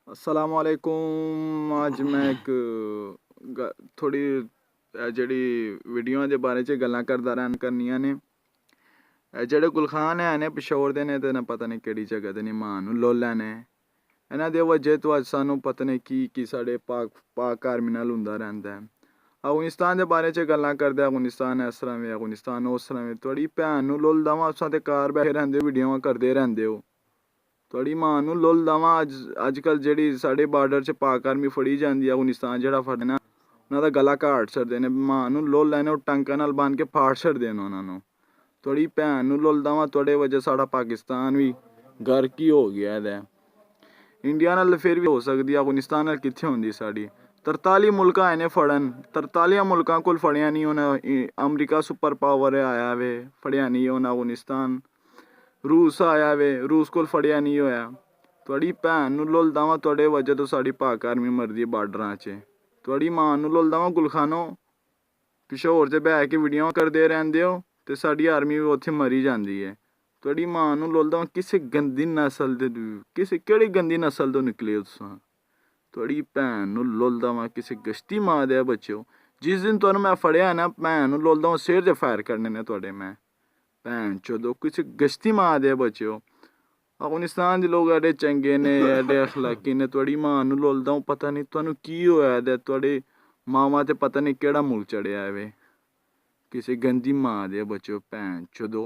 असलामुअलैकुम। अज मैं एक थोड़ी जी वीडियो के बारे च गल्लां करदा करनियां ने। जेह्ड़े गुलखान है ने पिशोर दे ने ते पता नहीं केह्ड़ी जगह दे ने, मां लोला ने। इन्हां दी वजह तो अज सानू पता नहीं की साढ़े पाक आर्मी नाल हुंदा रैंह्दा है। अफगानिस्तान के बारे च गल्लां करदे, अफगानिस्तान इस तरह में, अफगानिस्तान उस तरह में। थोड़ी भैन नूं लुल दवां, असां ते घर बैठे रैंह्दे वीडियो करदे रैंह्दे हो। थोड़ी मां नूं लुल दवां, अजकल जेह्ड़ी साढ़े बार्डर च पाक आर्मी फड़ी जांदी है, अफगानिस्तान जेह्ड़ा फड़ना उन्हां दा गला घाट छड्डदे ने। मां नूं लुल लैने, ओह् टांका नाल बन के फाड़ छड्डदे ने उन्हां नूं। थोड़ी भैन नूं लुल दवां, थोड़े वजह साढ़ा पाकिस्तान भी गर्क ही हो गया है। इंडिया नाल फिर भी हो सकदी, अफगानिस्तान नाल कित्थे होंदी साढ़ी। 43 मुल्क आए ने फड़न, 43 मुल्कां कोल फड़ेआ नहीं उ'नें। अमरीका सुपर पावर आया वे, फड़ेआ नहीं उ'नें अफगानिस्तान। रूस आया वे, रूस कोल फड़ेआ नहीं होया। थोड़ी भैन नूं लुल दवां, थोड़े वजह तो साढ़ी पाक आर्मी मरदी बार्डरां च। थोड़ी मां नूं लुल दवां, गुलखानो पिशोर च बैठ के वीडियो करदे रैंह्दे हो ते साढ़ी आर्मी उत्थे मरी जांदी है। थोड़ी मां नूं लुल दवां, किस गंदी नस्ल दे, केह्ड़ी गंदी नस्ल तो निकले हो तुस। थोड़ी भैन नूं लुल दवां, किसी गश्ती मां दे बच्चेओ। जिस दिन तुहानूं मैं फड़ेआ ना, भैन नूं लुल दवां सिर च फायर करने ने तुहाडे मैं। भैन चोदो, किसी गश्ती मां दे बच्चेओ। अफगानिस्तान दे लोग एडे चंगे ने, एडे अखलाकी ने। थोड़ी मां नूं लुल दवां, पता नहीं तुहानूं की होया दे। थोड़े मावां ते पता नहीं केह्ड़ा मुल्ख चढ़ेआ वे। किसी गंदी मां दे बच्चेओ, भैन चोदो।